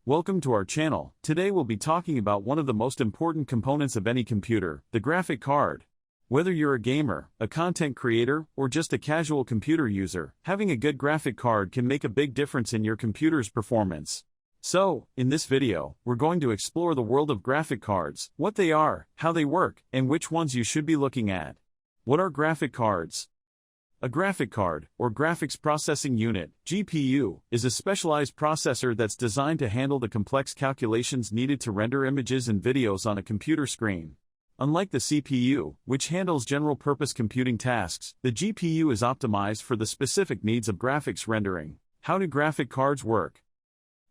Welcome to our channel. Today we'll be talking about one of the most important components of any computer, the graphic card. Whether you're a gamer, a content creator, or just a casual computer user, having a good graphic card can make a big difference in your computer's performance. So, in this video, we're going to explore the world of graphic cards, what they are, how they work, and which ones you should be looking at. What are graphic cards? A graphic card, or graphics processing unit, GPU, is a specialized processor that's designed to handle the complex calculations needed to render images and videos on a computer screen. Unlike the CPU, which handles general-purpose computing tasks, the GPU is optimized for the specific needs of graphics rendering. How do graphic cards work?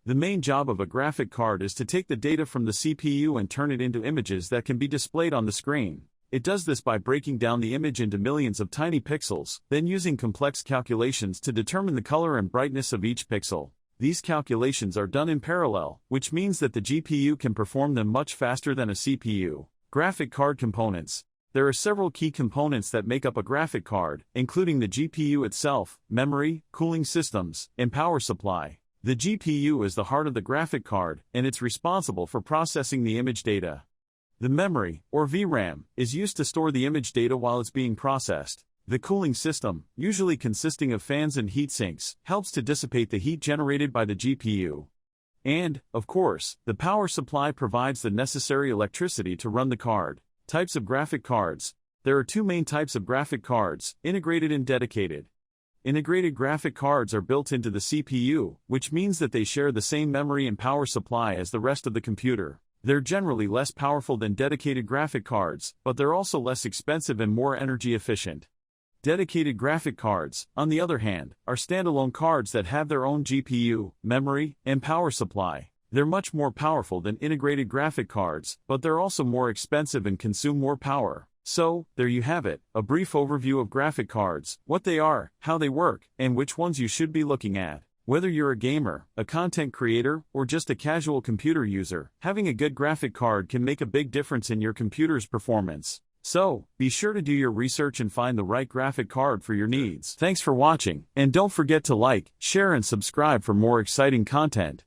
The main job of a graphic card is to take the data from the CPU and turn it into images that can be displayed on the screen. It does this by breaking down the image into millions of tiny pixels, then using complex calculations to determine the color and brightness of each pixel. These calculations are done in parallel, which means that the GPU can perform them much faster than a CPU. Graphic card components. There are several key components that make up a graphic card, including the GPU itself, memory, cooling systems, and power supply. The GPU is the heart of the graphic card, and it's responsible for processing the image data. The memory, or VRAM, is used to store the image data while it's being processed. The cooling system, usually consisting of fans and heat sinks, helps to dissipate the heat generated by the GPU. And, of course, the power supply provides the necessary electricity to run the card. Types of graphic cards. There are two main types of graphic cards, integrated and dedicated. Integrated graphic cards are built into the CPU, which means that they share the same memory and power supply as the rest of the computer. They're generally less powerful than dedicated graphic cards, but they're also less expensive and more energy efficient. Dedicated graphic cards, on the other hand, are standalone cards that have their own GPU, memory, and power supply. They're much more powerful than integrated graphic cards, but they're also more expensive and consume more power. So, there you have it, a brief overview of graphic cards, what they are, how they work, and which ones you should be looking at. Whether you're a gamer, a content creator, or just a casual computer user, having a good graphic card can make a big difference in your computer's performance. So, be sure to do your research and find the right graphic card for your needs. Thanks for watching, and don't forget to like, share and subscribe for more exciting content.